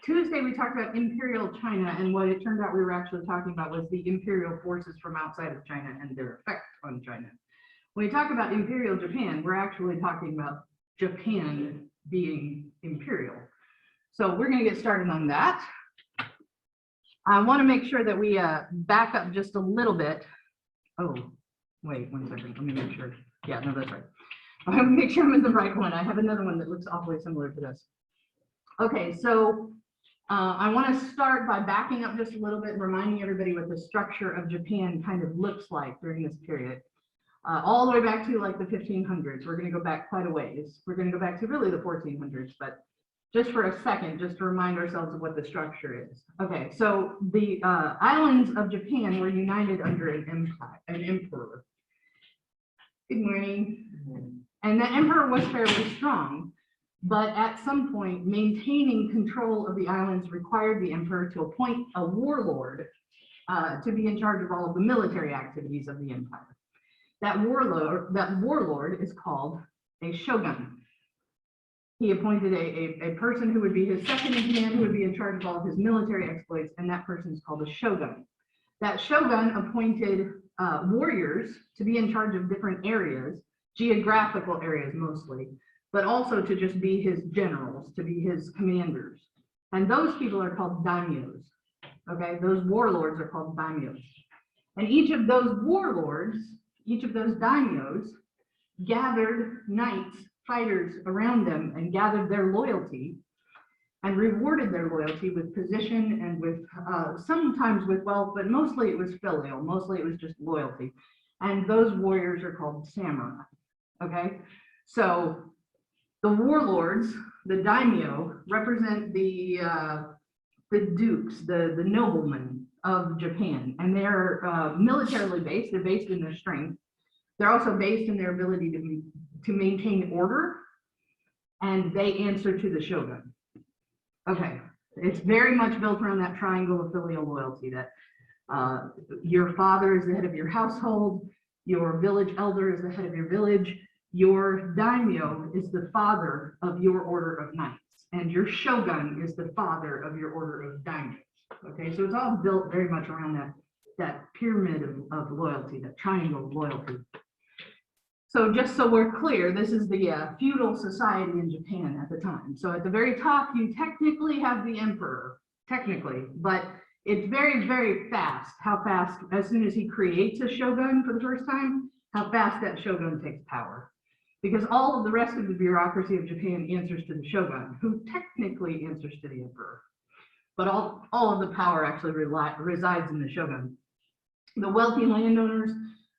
Tuesday we talked about Imperial China, and what it turned out we were actually talking about was the imperial forces from outside of China and their effect on China. When we talk about Imperial Japan, we're actually talking about Japan being imperial. So we're going to get started on that. I want to make sure that we back up just a little bit. Oh, wait 1 second. Let me make sure. Yeah, no, that's right. I want to make sure I'm in the right one. I have another one that looks awfully similar to this. Okay, so I want to start by backing up just a little bit and reminding everybody what the structure of Japan kind of looks like during this period. All the way back to like the 1500s. We're going to go back quite a ways. We're going to go back to really the 1400s, but just for a second, just to remind ourselves of what the structure is. Okay, so the islands of Japan were united under an emperor. Good morning. And the emperor was fairly strong, but at some point, maintaining control of the islands required the emperor to appoint a warlord to be in charge of all of the military activities of the empire. That warlord is called a shogun. He appointed a person who would be his second in command, who would be in charge of all of his military exploits, and that person is called a shogun. That shogun appointed warriors to be in charge of different areas, geographical areas mostly, but also to just be his generals, to be his commanders. And those people are called daimyos. Okay, those warlords are called daimyos. And each of those warlords, each of those daimyos, gathered knights, fighters around them and gathered their loyalty and rewarded their loyalty with position and with sometimes with wealth, but mostly it was filial, mostly it was just loyalty. And those warriors are called samurai. Okay, so the warlords, the daimyo, represent the dukes, the noblemen of Japan, and they're militarily based. They're based in their strength. They're also based in their ability to maintain order, and they answer to the shogun. Okay, it's very much built around that triangle of filial loyalty, that your father is the head of your household, your village elder is the head of your village, your daimyo is the father of your order of knights, and your shogun is the father of your order of daimyos. Okay, so it's all built very much around that pyramid of loyalty, that triangle of loyalty. So just so we're clear, this is the feudal society in Japan at the time. So at the very top, you technically have the emperor, technically, but it's very, very fast, how fast, as soon as he creates a shogun for the first time, how fast that shogun takes power. Because all of the rest of the bureaucracy of Japan answers to the shogun, who technically answers to the emperor. But all of the power actually resides in the shogun. The wealthy landowners,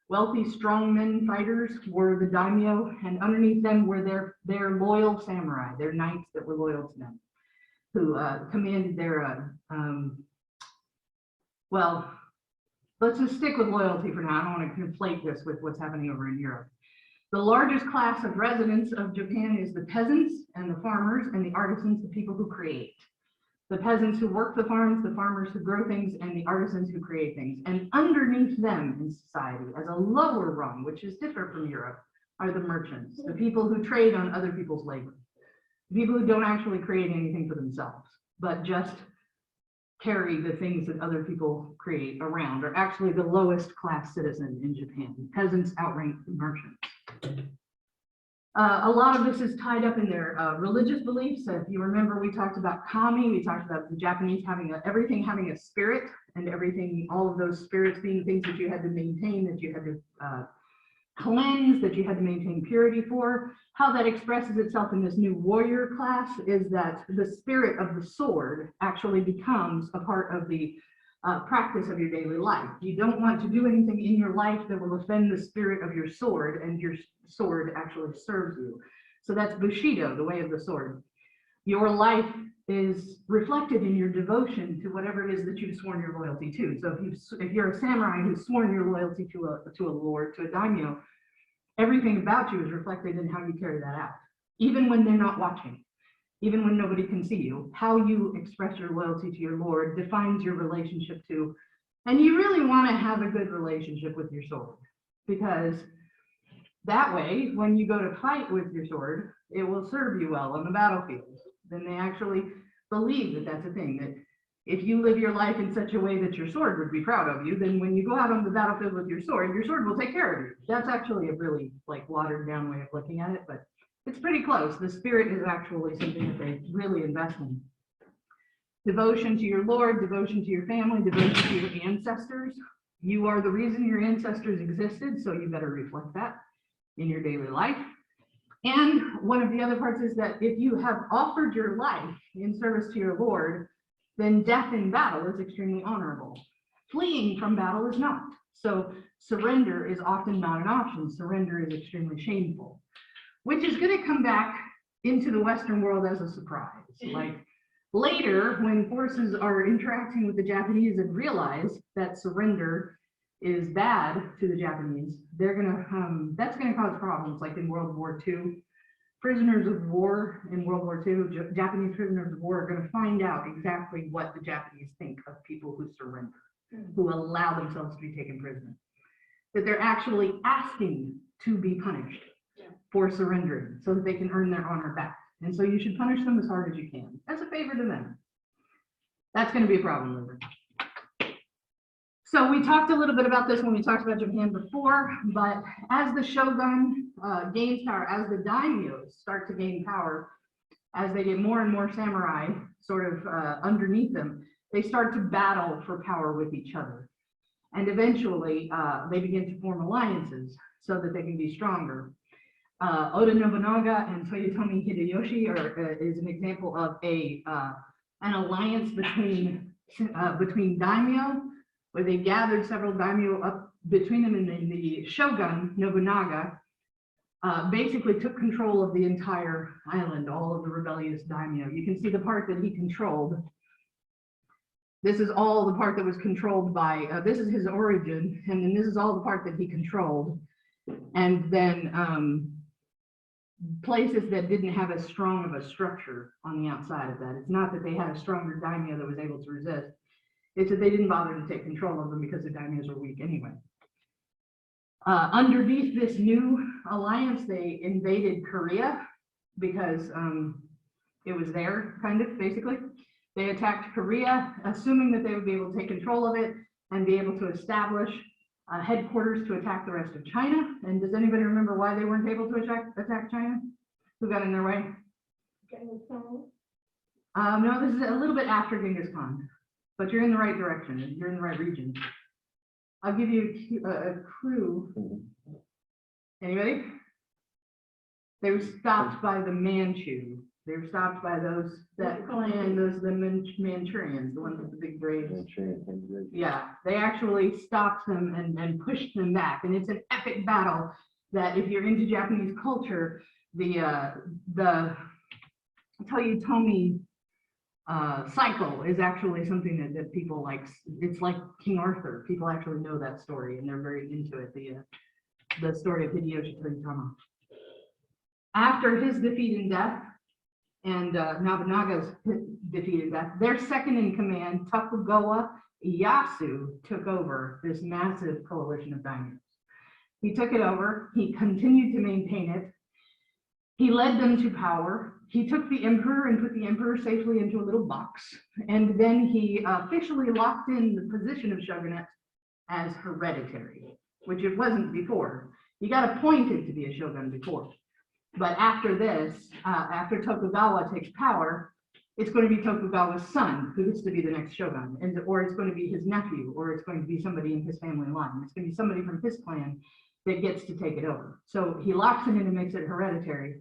wealthy strongmen fighters were the daimyo, and underneath them were their loyal samurai, their knights that were loyal to them, who commanded their, well, let's just stick with loyalty for now. I don't want to conflate this with what's happening over in Europe. The largest class of residents of Japan is the peasants and the farmers and the artisans, the people who create. The peasants who work the farms, the farmers who grow things, and the artisans who create things. And underneath them in society, as a lower rung, which is different from Europe, are the merchants, the people who trade on other people's labor. The people who don't actually create anything for themselves, but just carry the things that other people create around, are actually the lowest class citizen in Japan. Peasants outrank merchants. A lot of this is tied up in their religious beliefs. If you remember, we talked about kami, we talked about the Japanese having everything having a spirit, and everything, all of those spirits being things that you had to maintain, that you had to cleanse, that you had to maintain purity for. How that expresses itself in this new warrior class is that the spirit of the sword actually becomes a part of the practice of your daily life. You don't want to do anything in your life that will offend the spirit of your sword, and your sword actually serves you. So that's Bushido, the way of the sword. Your life is reflected in your devotion to whatever it is that you've sworn your loyalty to. So if you're a samurai who's sworn your loyalty to a lord, to a daimyo, everything about you is reflected in how you carry that out, even when they're not watching. Even when nobody can see you, how you express your loyalty to your lord defines your relationship to, and you really want to have a good relationship with your sword, because that way, when you go to fight with your sword, it will serve you well on the battlefield. Then believe that that's a thing, that if you live your life in such a way that your sword would be proud of you, then when you go out on the battlefield with your sword will take care of you. That's actually a really like watered down way of looking at it, but it's pretty close. The spirit is actually something that they really invest in. Devotion to your Lord, devotion to your family, devotion to your ancestors. You are the reason your ancestors existed, so you better reflect that in your daily life. And one of the other parts is that if you have offered your life in service to your Lord, then death in battle is extremely honorable. Fleeing from battle is not. So surrender is often not an option. Surrender is extremely shameful, which is going to come back into the Western world as a surprise. Like later, when forces are interacting with the Japanese and realize that surrender is bad to the Japanese, they're gonna that's gonna cause problems. Like in World War II, prisoners of war in World War II, Japanese prisoners of war are gonna find out exactly what the Japanese think of people who surrender, who allow themselves to be taken prisoner. That they're actually asking to be punished for surrendering so that they can earn their honor back. And so you should punish them as hard as you can, as a favor to them. That's going to be a problem later. So we talked a little bit about this when we talked about Japan before, but as the shogun gains power, as the daimyos start to gain power, as they get more and more samurai sort of underneath them, they start to battle for power with each other. And eventually they begin to form alliances so that they can be stronger. Oda Nobunaga and Toyotomi Hideyoshi is an example of an alliance between daimyo, where they gathered several daimyo up between them, and then the shogun Nobunaga basically took control of the entire island, all of the rebellious daimyo. You can see the part that he controlled. This is all the part that was controlled by, this is his origin, and then this is all the part that he controlled. And then places that didn't have as strong of a structure on the outside of that. It's not that they had a stronger daimyo that was able to resist. It's that they didn't bother to take control of them because the daimyos were weak anyway. Underneath this new alliance, they invaded Korea because it was there, kind of, basically. They attacked Korea, assuming that they would be able to take control of it and be able to establish headquarters to attack the rest of China. And does anybody remember why they weren't able to attack China? Who got in their way? No, this is a little bit after Genghis Khan, but you're in the right direction. You're in the right region. I'll give you a clue. Anybody? They were stopped by the Manchu. They were stopped by that clan, the Manchurians, the ones with the big braids. Yeah, they actually stopped them and pushed them back. And it's an epic battle that, if you're into Japanese culture, the Toyotomi cycle is actually something that people like. It's like King Arthur. People actually know that story and they're very into it. The story of Hideyoshi Toyotomi. After his defeat and death, and Nobunaga's defeat and death, their second in command, Tokugawa Ieyasu, took over this massive coalition of daimyos. He took it over. He continued to maintain it. He led them to power. He took the emperor and put the emperor safely into a little box. And then he officially locked in the position of shogunate as hereditary, which it wasn't before. He got appointed to be a shogun before. But after this, after Tokugawa takes power, it's going to be Tokugawa's son who gets to be the next shogun, or it's going to be his nephew, or it's going to be somebody in his family line. It's going to be somebody from his clan that gets to take it over. So he locks it in and makes it hereditary.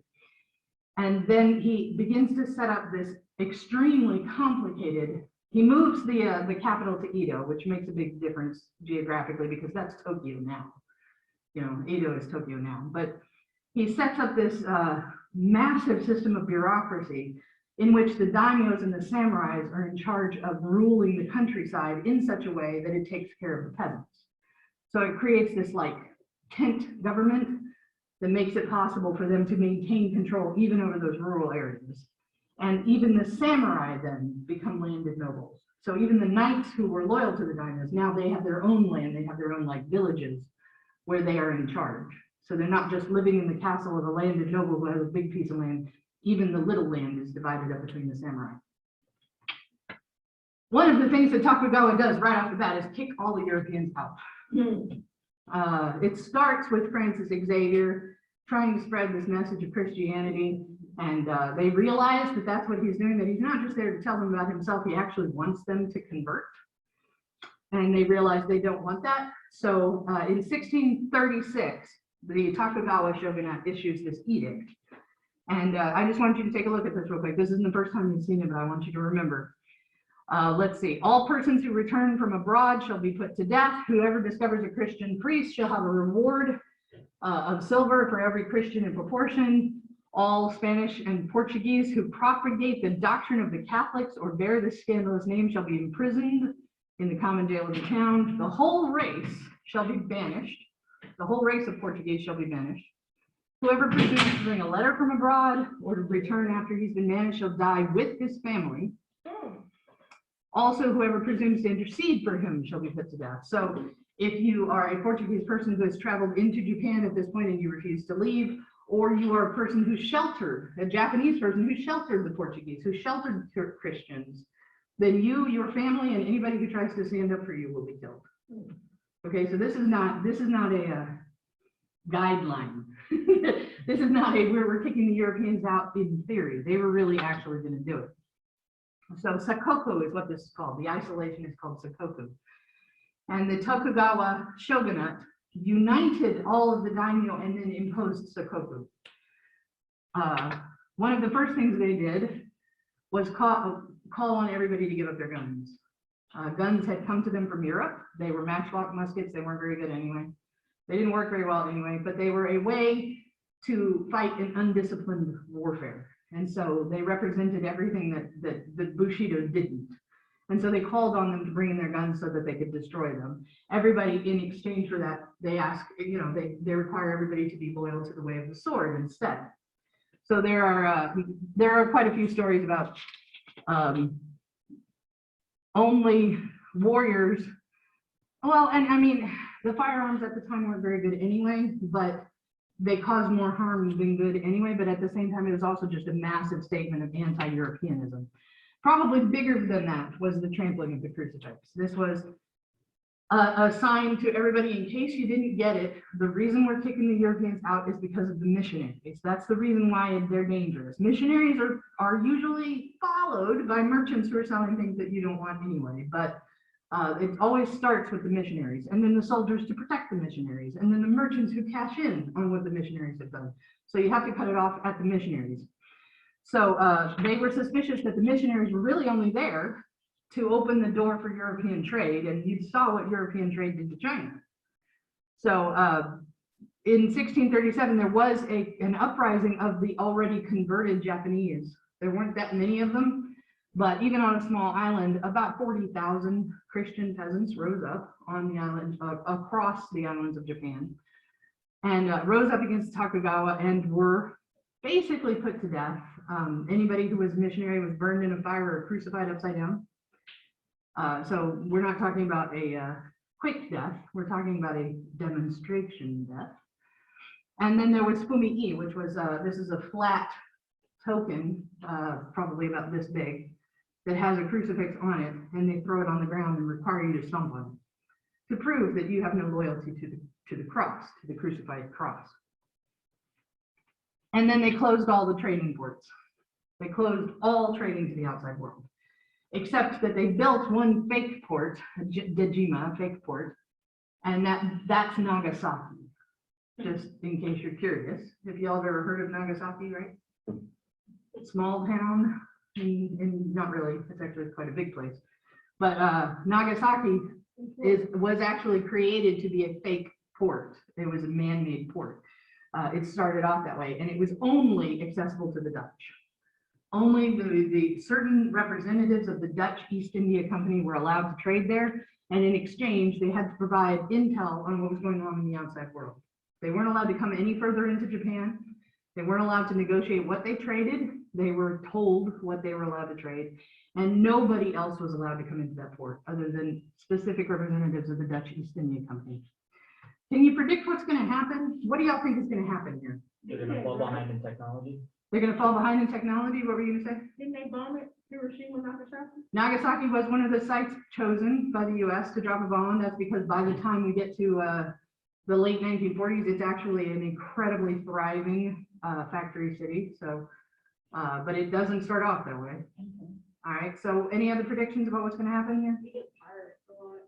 And then he begins to set up this extremely complicated, he moves the capital to Edo, which makes a big difference geographically because that's Tokyo now. You know, Edo is Tokyo now. But he sets up this massive system of bureaucracy in which the daimyos and the samurais are in charge of ruling the countryside in such a way that it takes care of the peasants. So it creates this like tent government that makes it possible for them to maintain control even over those rural areas. And even the samurai then become landed nobles. So even the knights who were loyal to the daimyos, now they have their own land, they have their own like villages where they are in charge. So they're not just living in the castle of a landed noble who has a big piece of land. Even the little land is divided up between the samurai. One of the things that Tokugawa does right off the bat is kick all the Europeans out. It starts with Francis Xavier trying to spread this message of Christianity, and they realize that that's what he's doing, that he's not just there to tell them about himself, he actually wants them to convert. And they realize they don't want that. So in 1636, the Tokugawa Shogunate issues this edict. And I just want you to take a look at this real quick. This isn't the first time you've seen it, but I want you to remember. Let's see. All persons who return from abroad shall be put to death. Whoever discovers a Christian priest shall have a reward of silver for every Christian in proportion. All Spanish and Portuguese who propagate the doctrine of the Catholics or bear this scandalous name shall be imprisoned in the common jail of the town. The whole race shall be banished. The whole race of Portuguese shall be banished. Whoever presumes to bring a letter from abroad or to return after he's been banished shall die with his family. Also, whoever presumes to intercede for him shall be put to death. So if you are a Portuguese person who has traveled into Japan at this point and you refuse to leave, or you are a person who sheltered, a Japanese person who sheltered the Portuguese, who sheltered Christians, then you, your family, and anybody who tries to stand up for you will be killed. Okay, so this is not a guideline. This is not a we're kicking the Europeans out in theory. They were really actually going to do it. So sakoku is what this is called. The isolation is called sakoku. And the Tokugawa Shogunate united all of the daimyo and then imposed sakoku. One of the first things they did was call on everybody to give up their guns. Guns had come to them from Europe. They were matchlock muskets. They weren't very good anyway. They didn't work very well anyway, but they were a way to fight an undisciplined warfare. And so they represented everything that Bushido didn't. And so they called on them to bring in their guns so that they could destroy them. Everybody, in exchange for that, they ask, they require everybody to be loyal to the way of the sword instead. So there are quite a few stories about only warriors. Well, and I mean, the firearms at the time weren't very good anyway, but they caused more harm than good anyway. But at the same time, it was also just a massive statement of anti-Europeanism. Probably bigger than that was the trampling of the crucifix. This was a sign to everybody, in case you didn't get it, the reason we're kicking the Europeans out is because of the missionaries. That's the reason why they're dangerous. Missionaries are usually followed by merchants who are selling things that you don't want anyway, but it always starts with the missionaries, and then the soldiers to protect the missionaries, and then the merchants who cash in on what the missionaries have done. So you have to cut it off at the missionaries. So they were suspicious that the missionaries were really only there to open the door for European trade, and you saw what European trade did to China. So in 1637, there was an uprising of the already converted Japanese. There weren't that many of them, but even on a small island, about 40,000 Christian peasants rose up on the island, across the islands of Japan, and rose up against Tokugawa and were basically put to death. Anybody who was a missionary was burned in a fire or crucified upside down. So we're not talking about a quick death, we're talking about a demonstration death. And then there was fumi-e, which was, this is a flat token, probably about this big, that has a crucifix on it, and they throw it on the ground and require you to stomp on it to prove that you have no loyalty to the cross, to the crucified cross. And then they closed all the trading ports. They closed all trading to the outside world, except that they built one fake port, Dejima, fake port, and that's Nagasaki. Just in case you're curious, if y'all have ever heard of Nagasaki, right? Small town, and not really, it's actually quite a big place. But Nagasaki was actually created to be a fake port. It was a man-made port. It started off that way, and it was only accessible to the Dutch. Only the certain representatives of the Dutch East India Company were allowed to trade there, and in exchange, they had to provide intel on what was going on in the outside world. They weren't allowed to come any further into Japan. They weren't allowed to negotiate what they traded. They were told what they were allowed to trade, and nobody else was allowed to come into that port other than specific representatives of the Dutch East India Company. Can you predict what's going to happen? What do y'all think is going to happen here? They're going to fall behind in technology. They're going to fall behind in technology? What were you going to say? Didn't they bomb it? Hiroshima, Nagasaki? Nagasaki was one of the sites chosen by the U.S. to drop a bomb on. That's because by the time we get to the late 1940s, it's actually an incredibly thriving factory city. So, but it doesn't start off that way. All right. So, any other predictions about what's going to happen here? We get pirates a lot.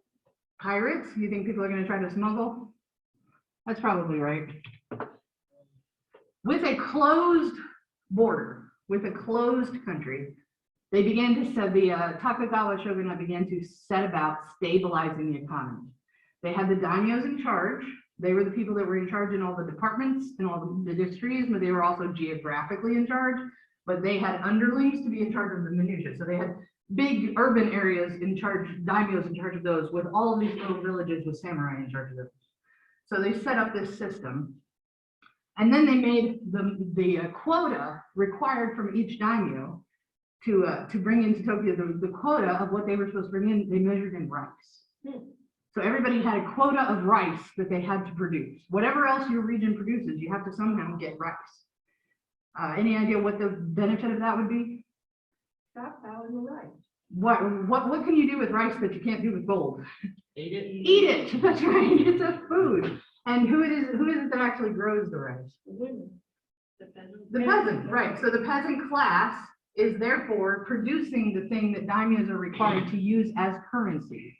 Pirates? You think people are going to try to smuggle? That's probably right. With a closed border, with a closed country, they began to set the Tokugawa Shogunate began to set about stabilizing the economy. They had the daimyos in charge. They were the people that were in charge in all the departments and all the industries, but they were also geographically in charge. But they had underlings to be in charge of the minutiae. So they had big urban areas in charge, daimyos in charge of those, with all of these little villages with samurai in charge of those. So they set up this system. And then they made the quota required from each daimyo to bring into Tokyo, the quota of what they were supposed to bring in, they measured in rice. So everybody had a quota of rice that they had to produce. Whatever else your region produces, you have to somehow get rice. Any idea what the benefit of that would be? Stockpiling the rice. What can you do with rice that you can't do with gold? Eat it. Eat it. That's right. It's a food. And who is it that actually grows the rice? The women. The peasant. The peasant, right. So the peasant class is therefore producing the thing that daimyos are required to use as currency.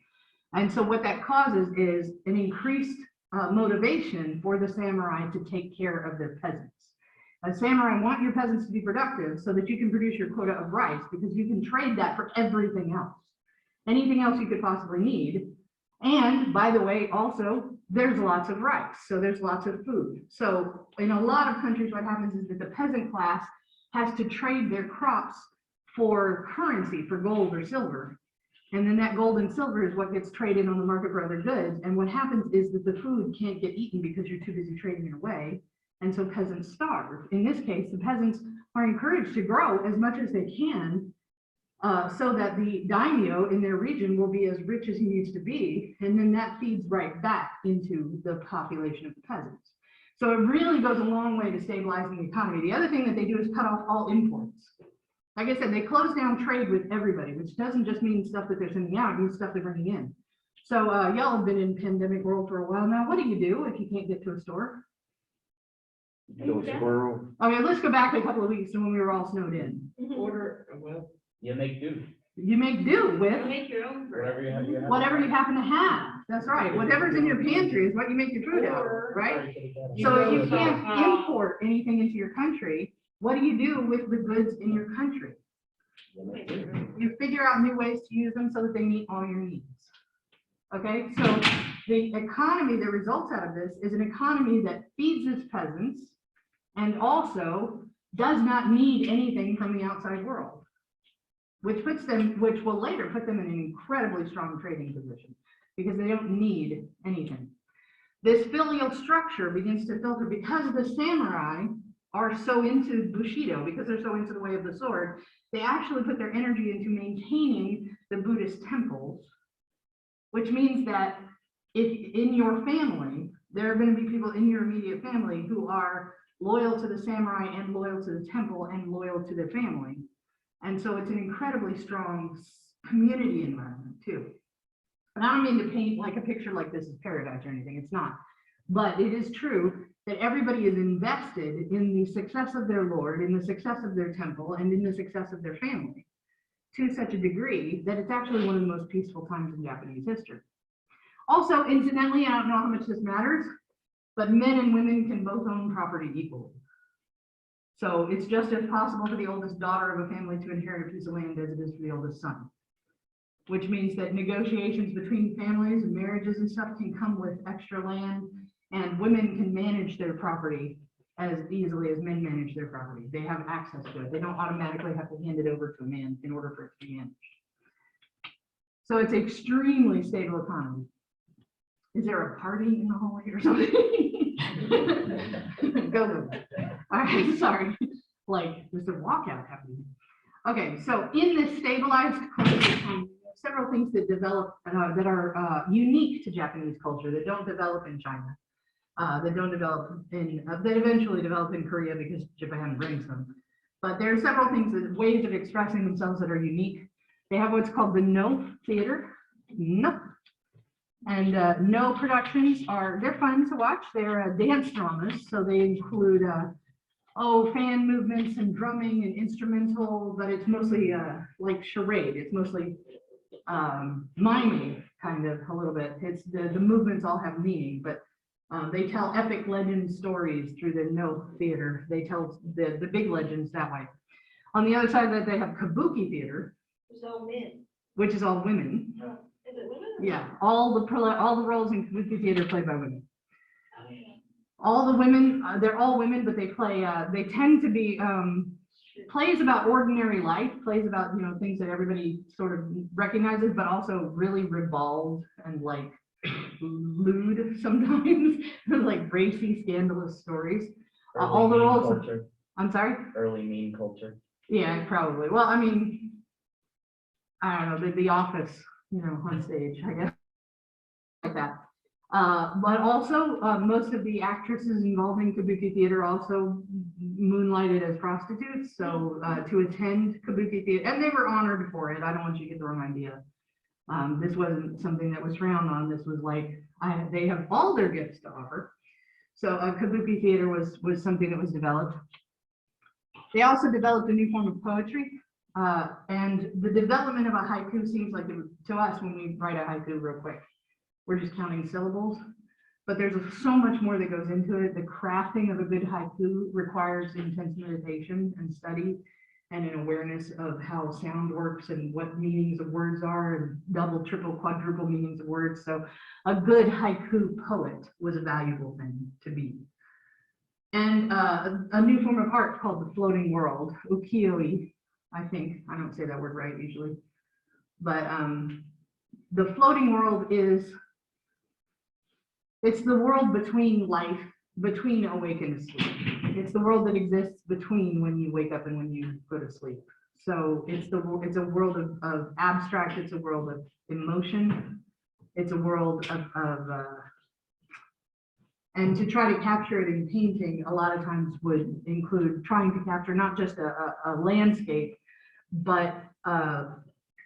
And so what that causes is an increased motivation for the samurai to take care of their peasants. Samurai want your peasants to be productive so that you can produce your quota of rice, because you can trade that for everything else. Anything else you could possibly need. And by the way, also, there's lots of rice, so there's lots of food. So in a lot of countries, what happens is that the peasant class has to trade their crops for currency, for gold or silver. And then that gold and silver is what gets traded on the market for other goods. And what happens is that the food can't get eaten because you're too busy trading it away. And so peasants starve. In this case, the peasants are encouraged to grow as much as they can so that the daimyo in their region will be as rich as he needs to be. And then that feeds right back into the population of the peasants. So it really goes a long way to stabilizing the economy. The other thing that they do is cut off all imports. Like I said, they close down trade with everybody, which doesn't just mean stuff that they're sending out, it means stuff they're bringing in. So y'all have been in pandemic world for a while now. What do you do if you can't get to a store? Kill a squirrel. Okay, let's go back a couple of weeks to when we were all snowed in. Order, well, you make do. You make do You with make your own bread. Whatever you have. whatever you happen to have. That's right. Whatever's in your pantry is what you make your food out of, right? So if you can't import anything into your country, what do you do with the goods in your country? You figure out new ways to use them so that they meet all your needs. Okay, so the economy that results out of this is an economy that feeds its peasants and also does not need anything from the outside world, which will later put them in an incredibly strong trading position because they don't need anything. This filial structure begins to filter because the samurai are so into Bushido, because they're so into the way of the sword. They actually put their energy into maintaining the Buddhist temples, which means that if in your family, there are going to be people in your immediate family who are loyal to the samurai and loyal to the temple and loyal to their family. And so it's an incredibly strong community environment too. And I don't mean to paint like a picture like this is paradise or anything, it's not. But it is true that everybody is invested in the success of their lord, in the success of their temple, and in the success of their family to such a degree that it's actually one of the most peaceful times in Japanese history. Also, incidentally, I don't know how much this matters, but men and women can both own property equally. So it's just as possible for the oldest daughter of a family to inherit a piece of land as it is for the oldest son, which means that negotiations between families and marriages and stuff can come with extra land, and women can manage their property as easily as men manage their property. They have access to it. They don't automatically have to hand it over to a man in order for it to be managed. So it's an extremely stable economy. Is there a party in the hallway or something? Go. All right, sorry. Like, there's a walkout happening. Okay, so in this stabilized culture, several things that develop that are unique to Japanese culture that don't develop in China, that don't develop in that eventually develop in Korea because Japan brings them. But there are several things, ways of expressing themselves that are unique. They have what's called the No Theater. No. And No productions they're fun to watch. They're dance dramas, so they include fan movements and drumming and instrumental, but it's mostly like charade. It's mostly miming, kind of a little bit. It's the movements all have meaning, but they tell epic legend stories through the No Theater. They tell the big legends that way. On the other side of that, they have Kabuki Theater, It's all men. which is all women. Oh, is it women? Yeah, all the roles in Kabuki Theater played by women. All the women, they're all women, but they tend to be plays about ordinary life, plays about, things that everybody sort of recognizes, but also really ribald and like lewd sometimes, like racy, scandalous stories. All the Early meme roles, culture. I'm sorry? Early meme culture. Yeah, probably. Well, I mean, I don't know, the Office, on stage, I guess, like that. But also, most of the actresses involved in Kabuki Theater also moonlighted as prostitutes. So to attend Kabuki Theater, and they were honored for it. I don't want you to get the wrong idea. This wasn't something that was frowned on. This was like, they have all their gifts to offer. So Kabuki Theater was something that was developed. They also developed a new form of poetry. And the development of a haiku seems like, to us, when we write a haiku real quick, we're just counting syllables, but there's so much more that goes into it. The crafting of a good haiku requires intense meditation and study and an awareness of how sound works and what meanings of words are, and double, triple, quadruple meanings of words. So a good haiku poet was a valuable thing to be. And a new form of art called the floating world, ukiyo-e, I think. I don't say that word right usually, but the floating world it's the world between life, between awake and asleep. It's the world that exists between when you wake up and when you go to sleep. So it's a world of abstract, it's a world of emotion, it's a world and to try to capture it in painting, a lot of times would include trying to capture not just a landscape, but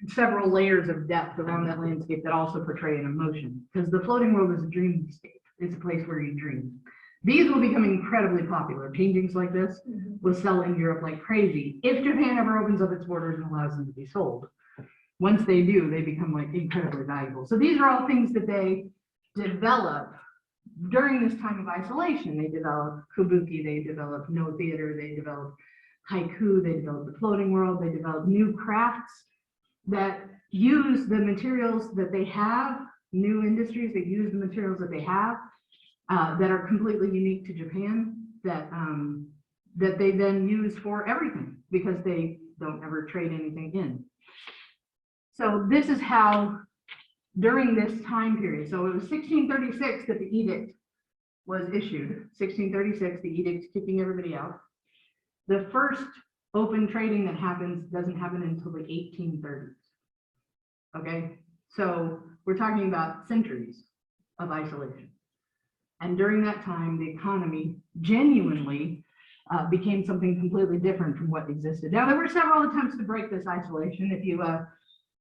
several layers of depth around that landscape that also portray an emotion, because the floating world is a dreamscape. It's a place where you dream. These will become incredibly popular. Paintings like this will sell in Europe like crazy if Japan ever opens up its borders and allows them to be sold. Once they do, they become like incredibly valuable. So these are all things that they develop during this time of isolation. They develop kabuki, they develop no theater, they develop haiku, they develop the floating world, they develop new crafts that use the materials that they have, new industries that use the materials that they have, that are completely unique to Japan, that they then use for everything because they don't ever trade anything in. So this is how, during this time period, so it was 1636 that the edict was issued, 1636, the edict kicking everybody out. The first open trading that happens doesn't happen until the 1830s. Okay, so we're talking about centuries of isolation. And during that time, the economy genuinely became something completely different from what existed. Now, there were several attempts to break this isolation. If you want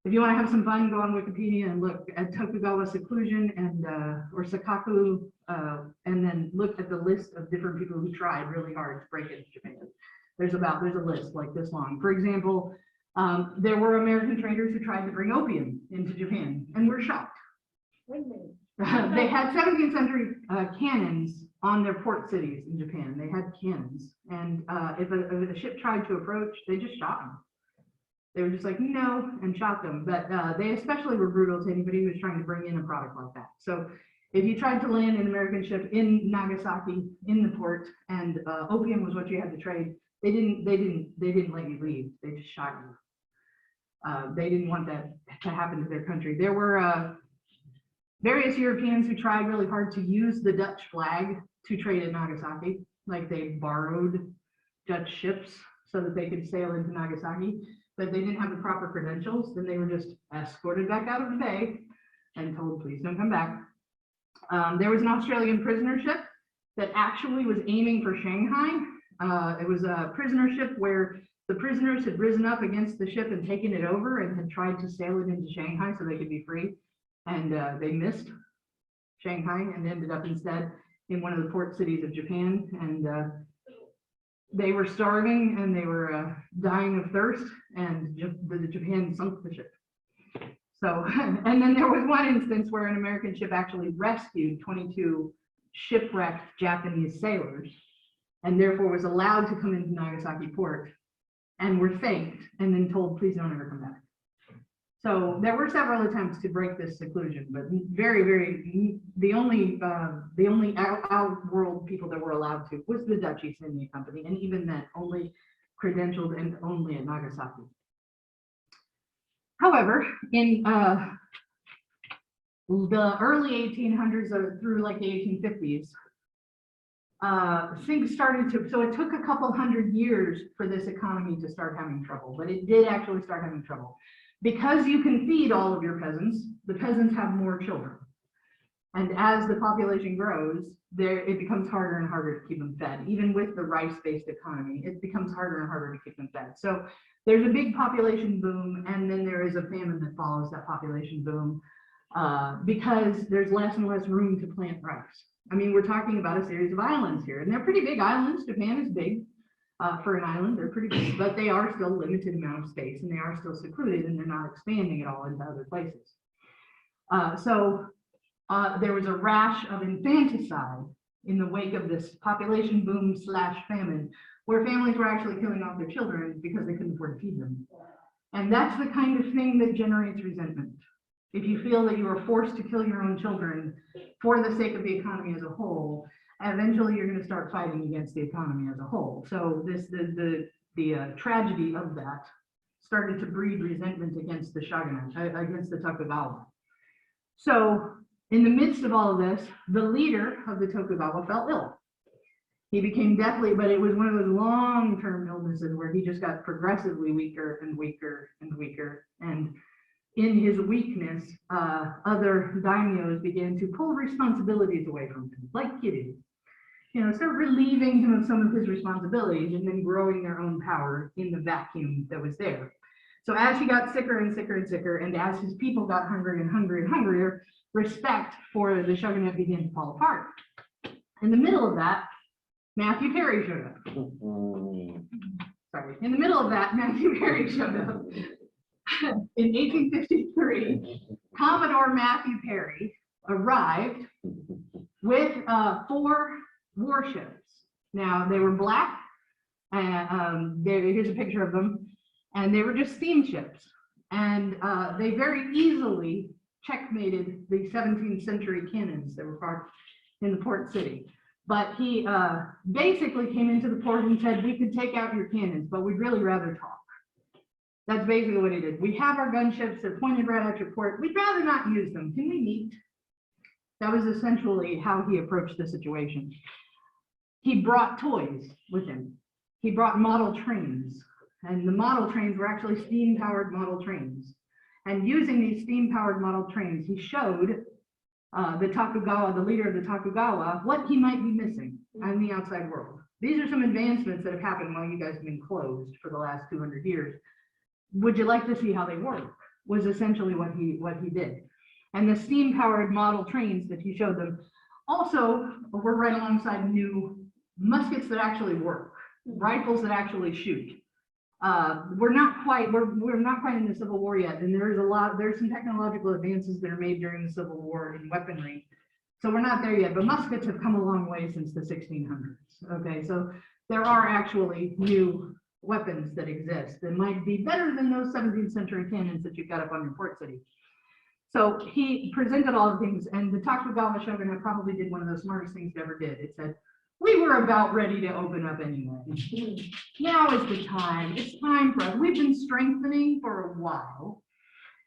to have some fun, go on Wikipedia and look at Tokugawa seclusion and or Sakaku, and then look at the list of different people who tried really hard to break into Japan. There's a list like this long. For example, there were American traders who tried to bring opium into Japan and were shocked. Wait a minute. They had 17th century cannons on their port cities in Japan. They had cannons, and if a ship tried to approach, they just shot them. They were just like, no, and shot them. But they especially were brutal to anybody who was trying to bring in a product like that. So if you tried to land an American ship in Nagasaki in the port and opium was what you had to trade, they didn't let you leave. They just shot you. They didn't want that to happen to their country. There were various Europeans who tried really hard to use the Dutch flag to trade at Nagasaki. Like they borrowed Dutch ships so that they could sail into Nagasaki, but they didn't have the proper credentials. Then they were just escorted back out of the bay and told, please don't come back. There was an Australian prisoner ship that actually was aiming for Shanghai. It was a prisoner ship where The prisoners had risen up against the ship and taken it over and had tried to sail it into Shanghai so they could be free. And they missed Shanghai and ended up instead in one of the port cities of Japan. And they were starving and they were dying of thirst, and Japan sunk the ship. So, and then there was one instance where an American ship actually rescued 22 shipwrecked Japanese sailors, and therefore was allowed to come into Nagasaki port, and were thanked and then told, please don't ever come back. So there were several attempts to break this seclusion, but the only out-world people that were allowed to was the Dutch East India Company, and even then only credentialed and only at Nagasaki. However, in the early 1800s through like the 1850s, things started to, so it took a couple hundred years for this economy to start having trouble, but it did actually start having trouble. Because you can feed all of your peasants, the peasants have more children. And as the population grows, it becomes harder and harder to keep them fed. Even with the rice-based economy, it becomes harder and harder to keep them fed. So there's a big population boom, and then there is a famine that follows that population boom because there's less and less room to plant rice. I mean, we're talking about a series of islands here, and they're pretty big islands. Japan is big for an island. They're pretty big, but they are still limited amount of space, and they are still secluded, and they're not expanding at all into other places. There was a rash of infanticide in the wake of this population boom / famine, where families were actually killing off their children because they couldn't afford to feed them. And that's the kind of thing that generates resentment. If you feel that you are forced to kill your own children for the sake of the economy as a whole, eventually you're going to start fighting against the economy as a whole. So the tragedy of that started to breed resentment against the shogunate, against the Tokugawa. So in the midst of all of this, the leader of the Tokugawa fell ill. He became deathly, but it was one of those long-term illnesses where he just got progressively weaker and weaker and weaker. And in his weakness, other daimyos began to pull responsibilities away from him, like you do. You know, start relieving him of some of his responsibilities and then growing their own power in the vacuum that was there. So as he got sicker and sicker and sicker, and as his people got hungry and hungry and hungrier, respect for the shogunate began to fall apart. In the middle of that, Matthew Perry showed up. Sorry. In the middle of that, Matthew Perry showed up. In 1853, Commodore Matthew Perry arrived with 4 warships. Now, they were black, and here's a picture of them, and they were just steamships. And they very easily checkmated the 17th century cannons that were parked in the port city. But he basically came into the port and said, we could take out your cannons, but we'd really rather talk. That's basically what he did. We have our gunships, they're pointed right at your port. We'd rather not use them. Can we meet? That was essentially how he approached the situation. He brought toys with him. He brought model trains, and the model trains were actually steam-powered model trains. And using these steam-powered model trains, he showed the Tokugawa, the leader of the Tokugawa, what he might be missing in the outside world. These are some advancements that have happened while you guys have been closed for the last 200 years. Would you like to see how they work? Was essentially what he did. And the steam-powered model trains that he showed them also were right alongside new muskets that actually work, rifles that actually shoot. We're not quite in the Civil War yet, and there's some technological advances that are made during the Civil War in weaponry. So we're not there yet, but muskets have come a long way since the 1600s. Okay, so there are actually new weapons that exist that might be better than those 17th century cannons that you've got up on your port city. So he presented all the things, and the Tokugawa Shogunate probably did one of the smartest things he ever did. It said, we were about ready to open up anyway. Now is the time. It's time for us. We've been strengthening for a while.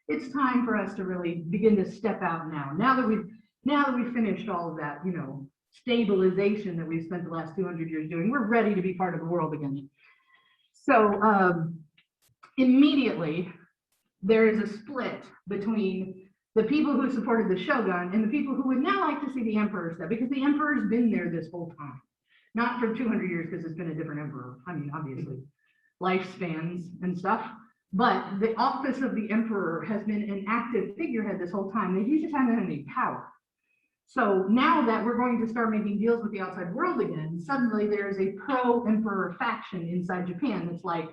It's time for us to really begin to step out now. Now that we've finished all of that, you know, stabilization that we've spent the last 200 years doing, we're ready to be part of the world again. So immediately there is a split between the people who supported the shogun and the people who would now like to see the emperor step, because the emperor's been there this whole time. Not for 200 years, because it's been a different emperor. I mean, obviously. lifespans and stuff. But the office of the emperor has been an active figurehead this whole time. He just hasn't had any power. So now that we're going to start making deals with the outside world again, suddenly there's a pro-emperor faction inside Japan that's like,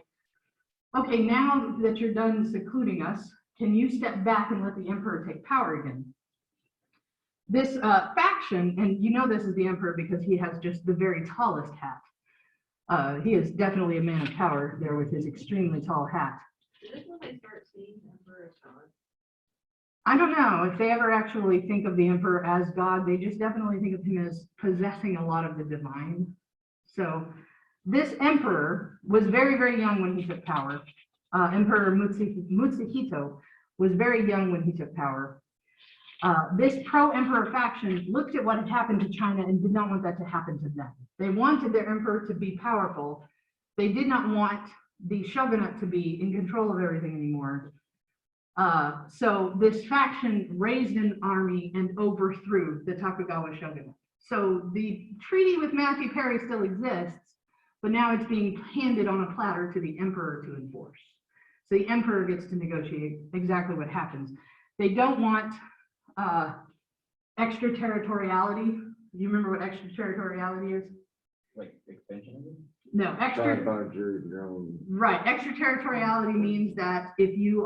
okay, now that you're done secluding us, can you step back and let the emperor take power again? This faction, and you know this is the emperor because he has just the very tallest hat. He is definitely a man of power there with his extremely tall hat. Is this when they start seeing Emperor as God? I don't know if they ever actually think of the emperor as God. They just definitely think of him as possessing a lot of the divine. So this emperor was very, very young when he took power. Emperor Mutsuhito was very young when he took power. This pro-emperor faction looked at what had happened to China and did not want that to happen to them. They wanted their emperor to be powerful. They did not want the shogunate to be in control of everything anymore. So this faction raised an army and overthrew the Tokugawa Shogunate. So the treaty with Matthew Perry still exists, but now it's being handed on a platter to the emperor to enforce. So the emperor gets to negotiate exactly what happens. They don't want extraterritoriality. Do you remember what extraterritoriality is? Like expansionism? No, Tried by jury grown. right. Extraterritoriality means that if you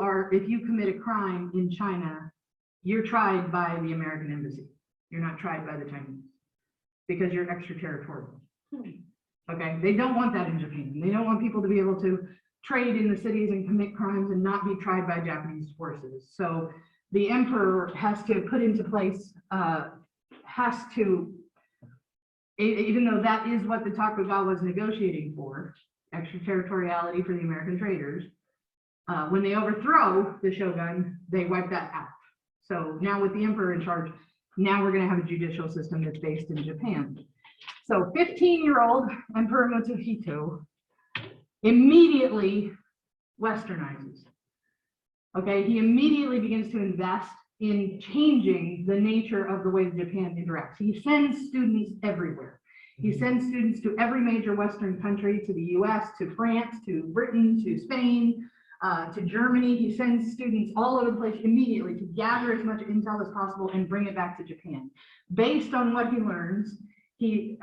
commit a crime in China, you're tried by the American embassy. You're not tried by the Chinese because you're extraterritorial. Okay, they don't want that in Japan. They don't want people to be able to trade in the cities and commit crimes and not be tried by Japanese forces. So the emperor has to put into place, even though that is what the Tokugawa was negotiating for, extraterritoriality for the American traders, when they overthrow the shogun, they wipe that out. So now with the emperor in charge, now we're going to have a judicial system that's based in Japan. So 15-year-old Emperor Mutsuhito immediately westernizes. Okay, he immediately begins to invest in changing the nature of the way Japan interacts. He sends students everywhere. He sends students to every major Western country, to the US, to France, to Britain, to Spain, to Germany. He sends students all over the place immediately to gather as much intel as possible and bring it back to Japan. Based on what he learns, he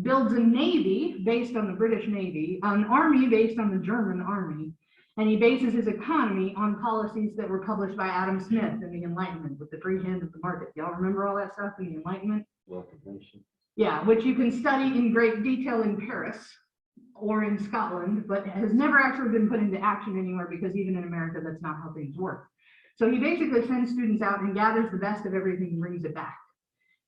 builds a navy based on the British Navy, an army based on the German army, and he bases his economy on policies that were published by Adam Smith in the Enlightenment with the free hand of the market. Y'all remember all that stuff in the Enlightenment? Yeah, which you can study in great detail in Paris or in Scotland, but has never actually been put into action anywhere because even in America, that's not how things work. So he basically sends students out and gathers the best of everything and brings it back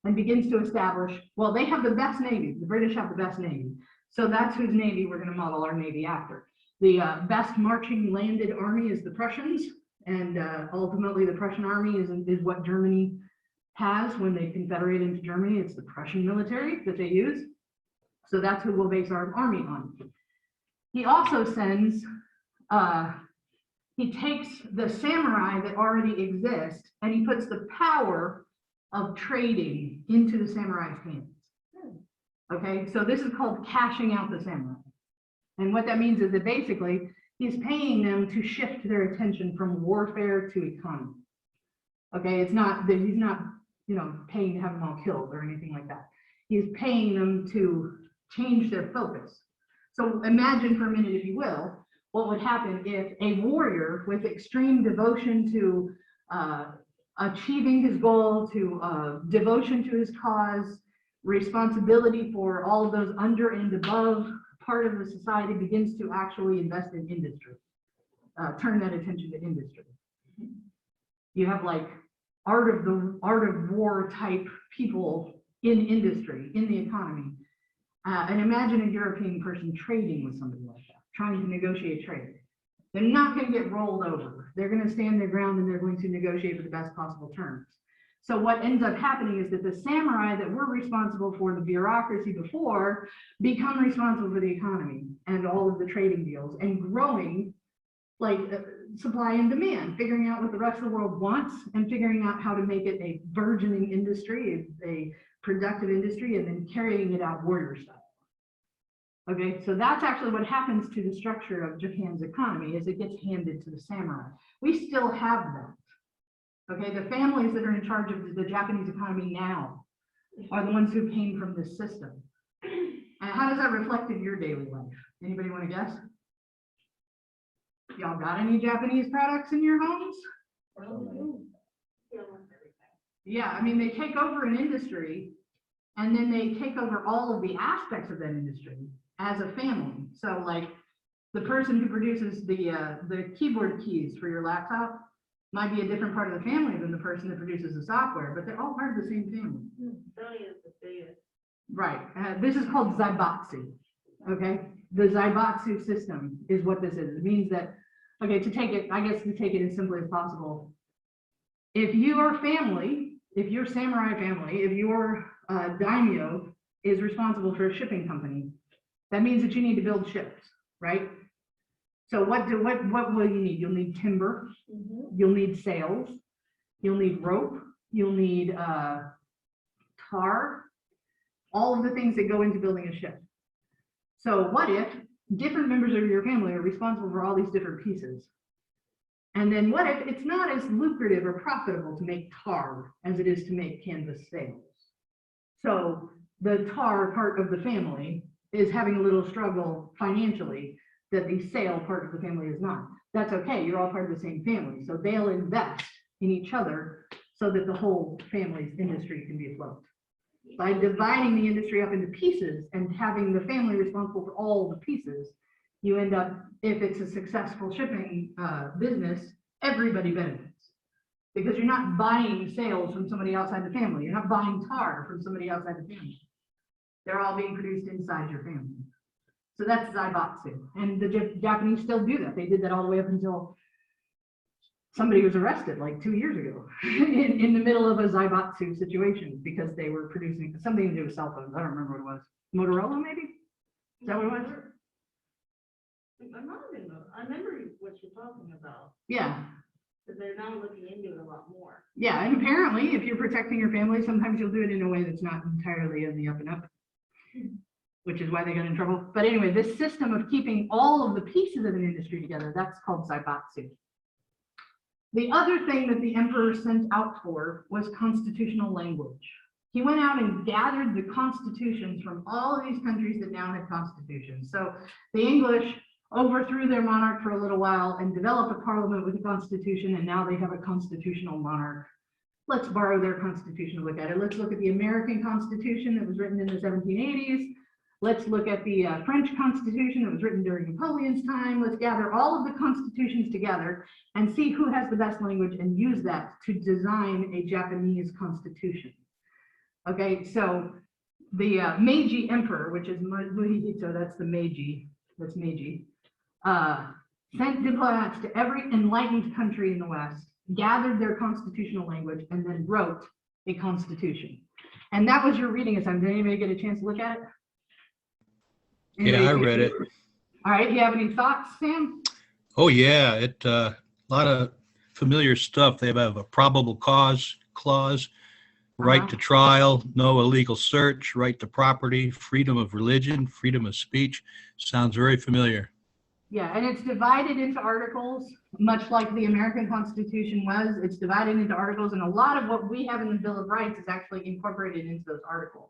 and begins to establish, well, they have the best navy. The British have the best navy. So that's whose navy we're going to model our navy after. The best marching landed army is the Prussians, and ultimately the Prussian army is what Germany has when they confederate into Germany. It's the Prussian military that they use. So that's who we'll base our army on. He also sends, he takes the samurai that already exist and he puts the power of trading into the samurai's hands. Okay, so this is called cashing out the samurai. And what that means is that basically he's paying them to shift their attention from warfare to economy. Okay, it's not that he's not, paying to have them all killed or anything like that. He's paying them to change their focus. So imagine for a minute, if you will, what would happen if a warrior with extreme devotion to achieving his goal, to devotion to his cause, responsibility for all of those under and above part of the society begins to actually invest in industry, turn that attention to industry. You have like art of war type people in industry, in the economy. And imagine a European person trading with somebody like that, trying to negotiate trade. They're not going to get rolled over. They're going to stand their ground and they're going to negotiate for the best possible terms. So what ends up happening is that the samurai that were responsible for the bureaucracy before become responsible for the economy and all of the trading deals and growing like supply and demand, figuring out what the rest of the world wants and figuring out how to make it a burgeoning industry, a productive industry, and then carrying it out warrior style. Okay, so that's actually what happens to the structure of Japan's economy is it gets handed to the samurai. We still have that. Okay, the families that are in charge of the Japanese economy now are the ones who came from this system. And how does that reflect in your daily life? Anybody want to guess? Y'all got any Japanese products in your homes? Yeah, I mean, they take over an industry and then they take over all of the aspects of that industry as a family. So like the person who produces the keyboard keys for your laptop might be a different part of the family than the person that produces the software, but they're all part of the same family. Sony is the biggest. Right. This is called zaibatsu. Okay. The zaibatsu system is what this is. It means that, okay, to take it, I guess to take it as simply as possible. If your family, if your samurai family, if your daimyo is responsible for a shipping company, that means that you need to build ships, right? So what will you need? You'll need timber, you'll need sails, you'll need rope, you'll need tar, all of the things that go into building a ship. So what if different members of your family are responsible for all these different pieces? And then what if it's not as lucrative or profitable to make tar as it is to make canvas sails? So the tar part of the family is having a little struggle financially that the sail part of the family is not. That's okay, you're all part of the same family. So they'll invest in each other so that the whole family's industry can be afloat. By dividing the industry up into pieces and having the family responsible for all the pieces, you end up, if it's a successful shipping business, everybody benefits. Because you're not buying sails from somebody outside the family. You're not buying tar from somebody outside the family. They're all being produced inside your family. So that's zaibatsu. And the Japanese still do that. They did that all the way up until somebody was arrested like 2 years ago in the middle of a zaibatsu situation because they were producing something to do with cell phones. I don't remember what it was. Motorola, maybe? Is that what it was? I remember what you're talking about, Yeah. but they're now looking into it a lot more. Yeah, and apparently if you're protecting your family, sometimes you'll do it in a way that's not entirely in the up and up, which is why they got in trouble. But anyway, this system of keeping all of the pieces of an industry together, that's called zaibatsu. The other thing that the emperor sent out for was constitutional language. He went out and gathered the constitutions from all of these countries that now had constitutions. So the English overthrew their monarch for a little while and developed a parliament with a constitution, and now they have a constitutional monarch. Let's borrow their constitution and look at it. Let's look at the American Constitution that was written in the 1780s. Let's look at the French Constitution that was written during Napoleon's time. Let's gather all of the constitutions together and see who has the best language and use that to design a Japanese constitution. Okay, so the Meiji Emperor, which is Morihito, that's the Meiji, that's Meiji, sent diplomats to every enlightened country in the West, gathered their constitutional language, and then wrote a constitution. And that was your reading assignment. Did anybody get a chance to look at it? Yeah, I read it. All right, you have any thoughts, Sam? Oh, yeah, a lot of familiar stuff. They have a probable cause clause, right to trial, no illegal search, right to property, freedom of religion, freedom of speech. Sounds very familiar. Yeah, and it's divided into articles, much like the American Constitution was. It's divided into articles, and a lot of what we have in the Bill of Rights is actually incorporated into those articles.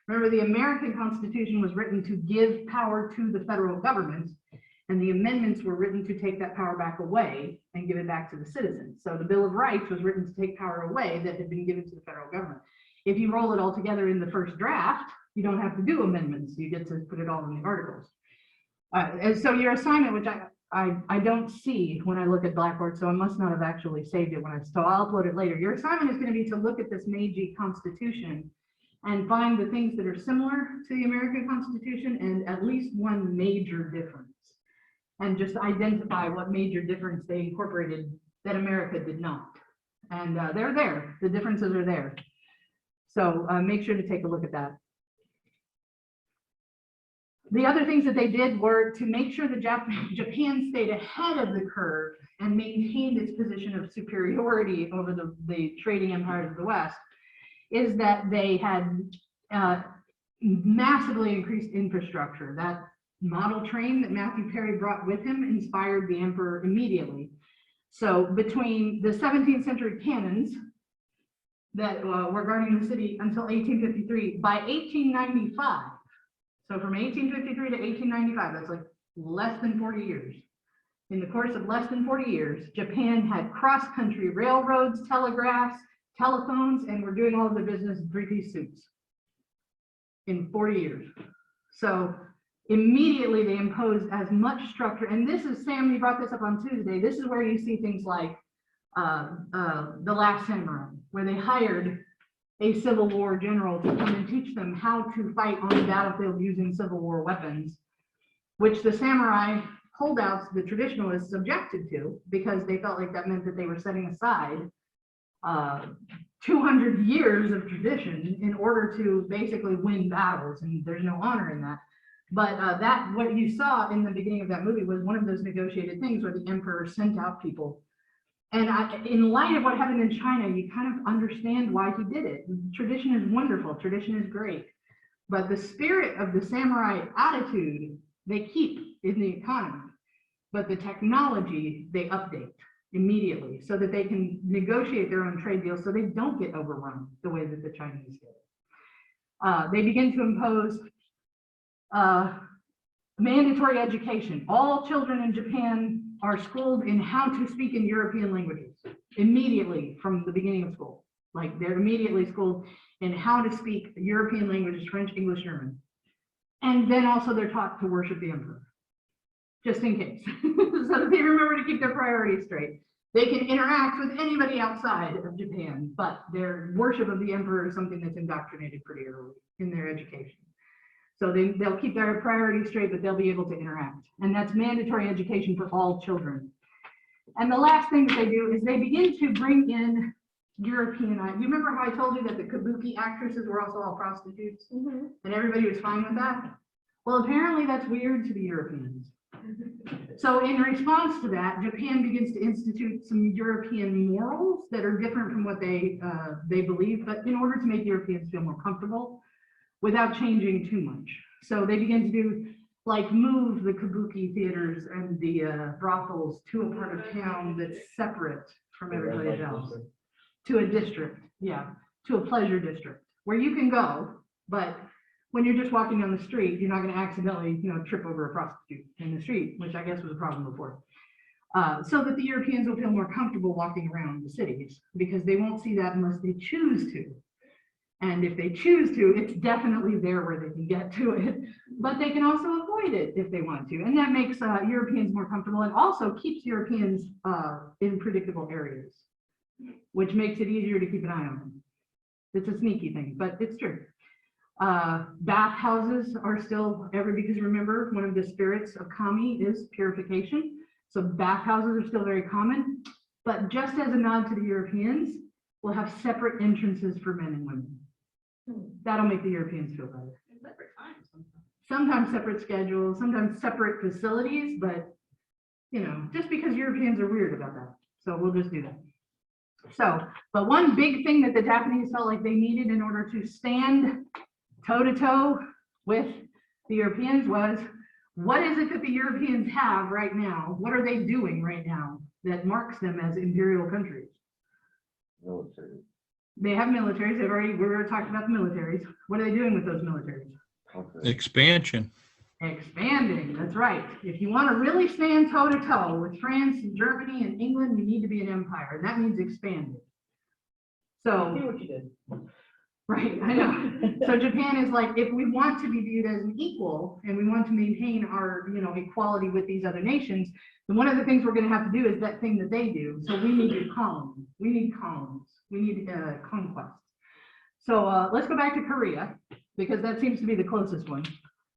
Remember, the American Constitution was written to give power to the federal government, and the amendments were written to take that power back away and give it back to the citizens. So the Bill of Rights was written to take power away that had been given to the federal government. If you roll it all together in the first draft, you don't have to do amendments. You get to put it all in the articles. And so your assignment, which I don't see when I look at Blackboard, so I must not have actually saved it so I'll upload it later. Your assignment is going to be to look at this Meiji Constitution and find the things that are similar to the American Constitution and at least one major difference. And just identify what major difference they incorporated that America did not. And they're there, the differences are there. So make sure to take a look at that. The other things that they did were to make sure that Japan stayed ahead of the curve and maintained its position of superiority over the trading empires of the West, is that they had massively increased infrastructure. That model train that Matthew Perry brought with him inspired the emperor immediately. So between the 17th century cannons that were guarding the city until 1853, by 1895, so from 1853 to 1895, that's like less than 40 years. In the course of less than 40 years, Japan had cross-country railroads, telegraphs, telephones, and were doing all of the business in three-piece suits in 40 years. So immediately they imposed as much structure. And this is, Sam, you brought this up on Tuesday. This is where you see things like The Last Samurai, where they hired a Civil War general to come and teach them how to fight on the battlefield using Civil War weapons, which the samurai holdouts, the traditionalists, objected to because they felt like that meant that they were setting aside 200 years of tradition in order to basically win battles, and there's no honor in that. But that, what you saw in the beginning of that movie was one of those negotiated things where the emperor sent out people. And in light of what happened in China, you kind of understand why he did it. Tradition is wonderful, tradition is great, but the spirit of the samurai attitude they keep in the economy, but the technology they update immediately so that they can negotiate their own trade deals so they don't get overrun the way that the Chinese did. They begin to impose mandatory education. All children in Japan are schooled in how to speak in European languages immediately from the beginning of school. Like they're immediately schooled in how to speak European languages, French, English, German. And then also they're taught to worship the emperor, just in case, so that they remember to keep their priorities straight. They can interact with anybody outside of Japan, but their worship of the emperor is something that's indoctrinated pretty early in their education. So they'll keep their priorities straight, but they'll be able to interact. And that's mandatory education for all children. And the last thing that they do is they begin to bring in European. You remember how I told you that the kabuki actresses were also all prostitutes? Mm-hmm. And everybody was fine with that? Well, apparently that's weird to the Europeans. So in response to that, Japan begins to institute some European morals that are different from what they believe, but in order to make Europeans feel more comfortable without changing too much. So they begin to do, like, move the kabuki theaters and the brothels to a part of town that's separate from everybody else, to a district, yeah, to a pleasure district where you can go, but when you're just walking down the street, you're not going to accidentally, trip over a prostitute in the street, which I guess was a problem before. So that the Europeans will feel more comfortable walking around the cities, because they won't see that unless they choose to. And if they choose to, it's definitely there where they can get to it, but they can also avoid it if they want to. And that makes Europeans more comfortable and also keeps Europeans in predictable areas, which makes it easier to keep an eye on them. It's a sneaky thing, but it's true. Bathhouses are still because remember, one of the spirits of kami is purification. So bathhouses are still very common, but just as a nod to the Europeans, we'll have separate entrances for men and women. That'll make the Europeans feel better. Separate times Sometimes separate schedules, sometimes separate facilities, but just because Europeans are weird about that. So we'll just do that. So, but one big thing that the Japanese felt like they needed in order to stand toe-to-toe with the Europeans was, what is it that the Europeans have right now? What are they doing right now that marks them as imperial countries? Military. They have militaries. We already talked about the militaries. What are they doing with those militaries? Okay. Expansion. Expanding, that's right. If you want to really stand toe-to-toe with France and Germany and England, you need to be an empire, and that means expanding. So, see what you did. right, I know. So Japan is like, if we want to be viewed as an equal and we want to maintain our, equality with these other nations, then one of the things we're going to have to do is that thing that they do. So we need to colonies. We need colonies. We need conquest. So let's go back to Korea, because that seems to be the closest one.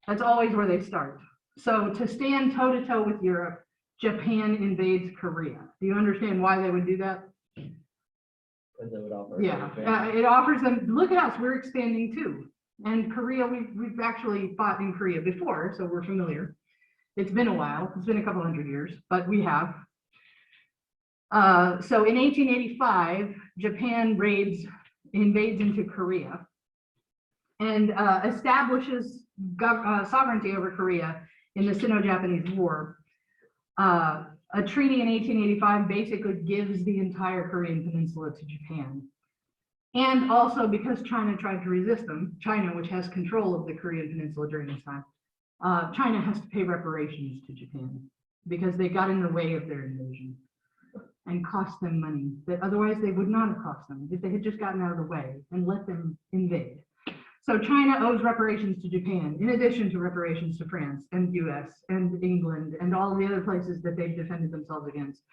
That's always where they start. So to stand toe-to-toe with Europe, Japan invades Korea. Do you understand why they would do that? Because it would offer. Yeah, it offers them, look at us, we're expanding too. And Korea, we've actually fought in Korea before, so we're familiar. It's been a while, it's been a couple hundred years, but we have. So in 1885, Japan invades into Korea and establishes sovereignty over Korea in the Sino-Japanese War. A treaty in 1885 basically gives the entire Korean peninsula to Japan. And also because China tried to resist them, China, which has control of the Korean peninsula during this time, China has to pay reparations to Japan because they got in the way of their invasion and cost them money that otherwise they would not have cost them if they had just gotten out of the way and let them invade. So China owes reparations to Japan, in addition to reparations to France and US and England and all the other places that they've defended themselves against.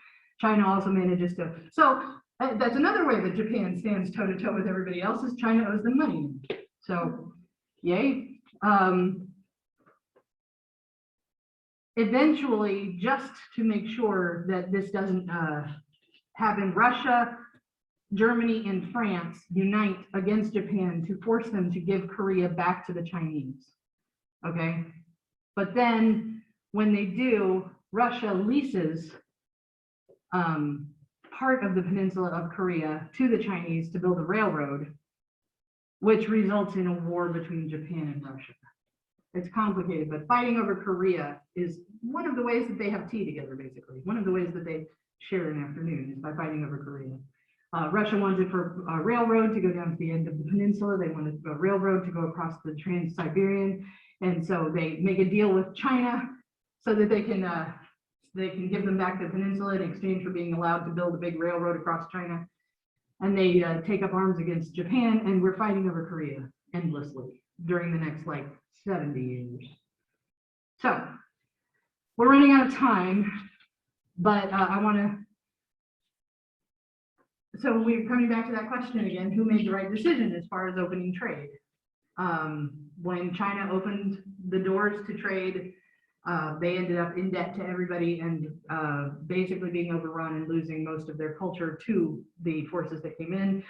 China also manages to, so that's another way that Japan stands toe to toe with everybody else is China owes them money. So, yay. Eventually, just to make sure that this doesn't happen, Russia, Germany, and France unite against Japan to force them to give Korea back to the Chinese. Okay, but then when they do, Russia leases part of the peninsula of Korea to the Chinese to build a railroad, which results in a war between Japan and Russia. It's complicated, but fighting over Korea is one of the ways that they have tea together, basically. One of the ways that they share an afternoon is by fighting over Korea. Russia wanted for a railroad to go down to the end of the peninsula. They wanted a railroad to go across the Trans-Siberian. And so they make a deal with China so that they can give them back the peninsula in exchange for being allowed to build a big railroad across China. And they take up arms against Japan, and we're fighting over Korea endlessly during the next like 70 years. So we're running out of time, but I want to, so we're coming back to that question again, who made the right decision as far as opening trade? When China opened the doors to trade, they ended up in debt to everybody and basically being overrun and losing most of their culture to the forces that came in.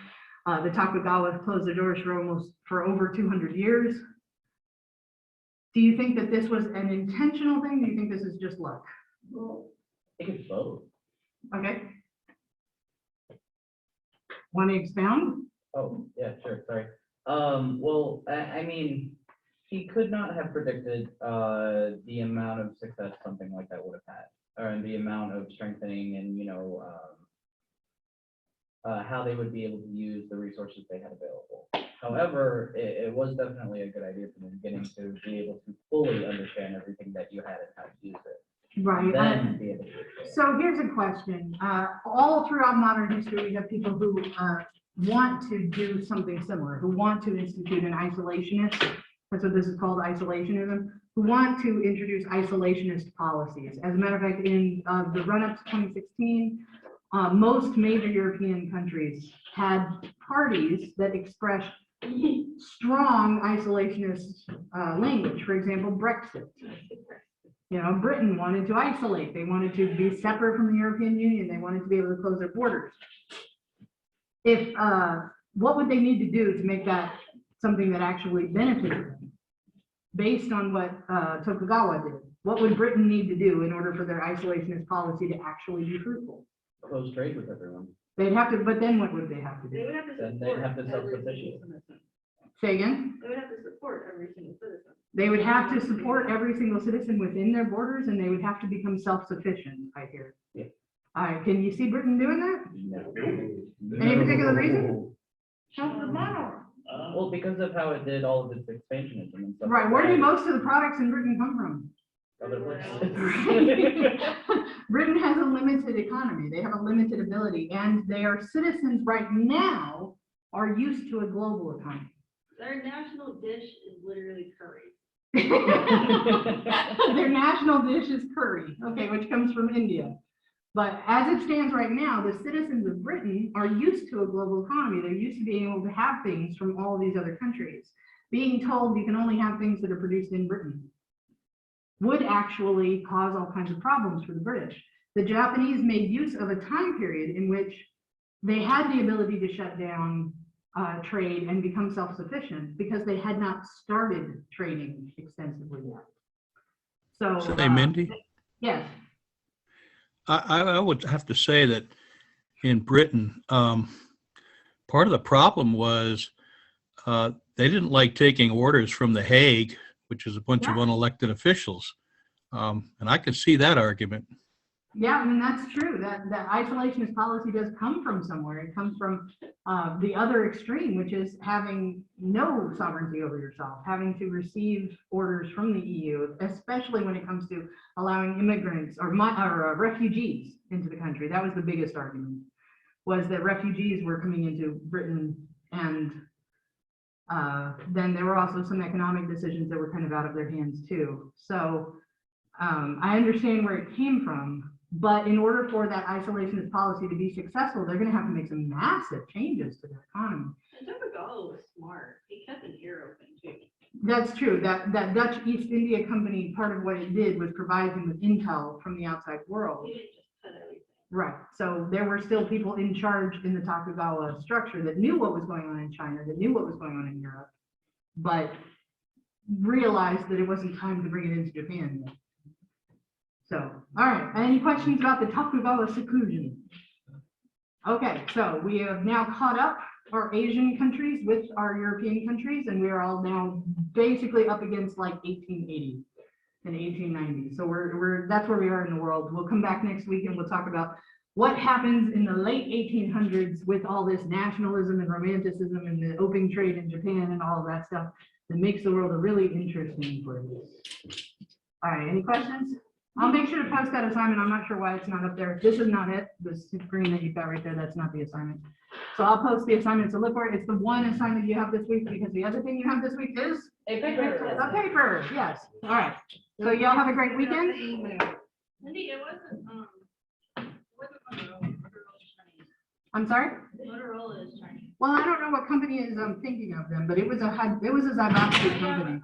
The Tokugawa closed their doors for over 200 years. Do you think that this was an intentional thing? Do you think this is just luck? Well, I think it's both. Okay. Want to expound? Oh, yeah, sure, sorry. Well, I mean, he could not have predicted the amount of success something like that would have had, or the amount of strengthening and, you know, how they would be able to use the resources they had available. However, it was definitely a good idea from the beginning to be able to fully understand everything that you had and how to use it. Right. Then be able to use it. So here's a question. All throughout modern history, we have people who want to do something similar, who want to institute an isolationist, that's what this is called, isolationism, who want to introduce isolationist policies. As a matter of fact, in the run-up to 2016, most major European countries had parties that expressed strong isolationist language. For example, Brexit. You know, Britain wanted to isolate. They wanted to be separate from the European Union. They wanted to be able to close their borders. If what would they need to do to make that something that actually benefited them? Based on what Tokugawa did, what would Britain need to do in order for their isolationist policy to actually be fruitful? Close trade with everyone. They'd have to, but then what would they have to They do? would have to Then they support have to every self-sufficient. single citizen. Say again? They would have to support every single citizen. They would have to support every single citizen within their borders, and they would have to become self-sufficient, I hear. Yeah. Can you see Britain doing that? No. Any particular reason? Well, because of how it did all of its expansionism and stuff. Right, like where do that. most of the products in Britain come from? Other places. Britain has a limited economy. They have a limited ability, and their citizens right now are used to a global economy. Their national dish is literally curry. Their national dish is curry, okay, which comes from India. But as it stands right now, the citizens of Britain are used to a global economy. They're used to being able to have things from all these other countries. Being told you can only have things that are produced in Britain would actually cause all kinds of problems for the British. The Japanese made use of a time period in which they had the ability to shut down trade and become self-sufficient because they had not started trading extensively yet. So, Say, Mindy, yes. I would have to say that in Britain, part of the problem was they didn't like taking orders from The Hague, which is a bunch of Yeah. unelected officials. And I can see that argument. Yeah, I mean, that's true. That isolationist policy does come from somewhere. It comes from the other extreme, which is having no sovereignty over yourself, having to receive orders from the EU, especially when it comes to allowing immigrants or refugees into the country. That was the biggest argument, was that refugees were coming into Britain, and then there were also some economic decisions that were kind of out of their hands too. So I understand where it came from. But in order for that isolationist policy to be successful, they're going to have to make some massive changes to their economy. And Tokugawa was smart. He kept an ear open too. That's true. That Dutch East India Company, part of what it did was provide him with intel from the outside world. He didn't just cut everything. Right. So there were still people in charge in the Tokugawa structure that knew what was going on in China, that knew what was going on in Europe, but realized that it wasn't time to bring it into Japan yet. So, all right, any questions about the Tokugawa Shogunate? Okay, so we have now caught up our Asian countries with our European countries, and we are all now basically up against like 1880 and 1890. So that's where we are in the world. We'll come back next week and we'll talk about what happens in the late 1800s with all this nationalism and romanticism and the open trade in Japan and all of that stuff that makes the world a really interesting place. All right, any questions? I'll make sure to post that assignment. I'm not sure why it's not up there. This is not it. This screen that you've got right there, that's not the assignment. So I'll post the assignment to look for it. It's the one assignment you have this week, because the other thing you have this week is A paper. a paper. Yes. All right. So y'all have a great weekend. Cindy, it wasn't Motorola. Motorola is Chinese. I'm sorry. Motorola is Chinese. Well, I don't know what company is thinking of them, but it was a Zaibatsu company.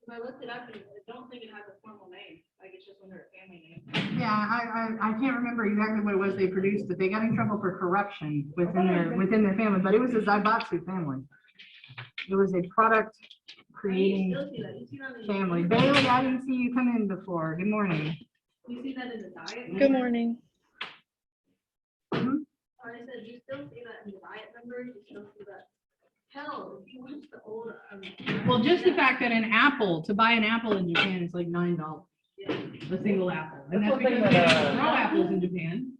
I looked it up and I don't think it has a formal name. Like it's just under a family name. Yeah, I can't remember exactly what it was they produced, but they got in trouble for corruption within their family. But it was a Zaibatsu family. It was a product creating You still see that. You see that in the family. Bailey, I didn't see you come in before. Good morning. You see that in the diet? Good morning. I said, you still see that in the diet numbers? You still see that? Hell, if you watch the old. Well, just the fact that to buy an apple in Japan is like $9, Yeah. a single apple. And That's that's one thing because they that, don't grow apples in Japan.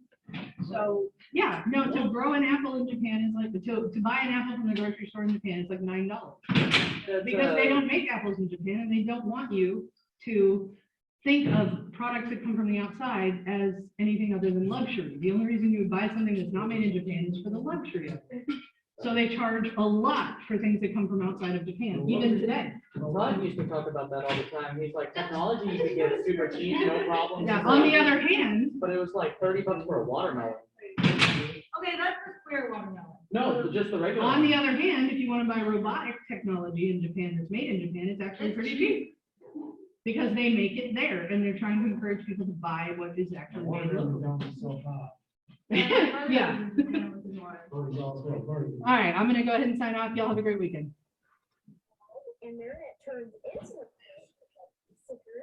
So, yeah, no, to grow an apple in Japan is like, to buy an apple from the grocery store in Japan is like $9. Because they don't make apples in Japan, and they don't want you to think of products that come from the outside as anything other than luxury. The only reason you would buy something that's not made in Japan is for the luxury of it. So they charge a lot for things that come from outside of Japan, even today. Ron used to talk about that all the time. He's like, technology you could get super cheap, no problem. Now, on the other hand, But it was like $30 for a watermelon. Okay, that's the square watermelon. No, just the regular. on one. the other hand, if you want to buy robotic technology in Japan that's made in Japan, it's actually pretty cheap. Because they make it there, and they're trying to encourage people to buy what is actually made locally. Yeah. All right, I'm gonna go ahead and sign off. Y'all have a great weekend. And then it turns into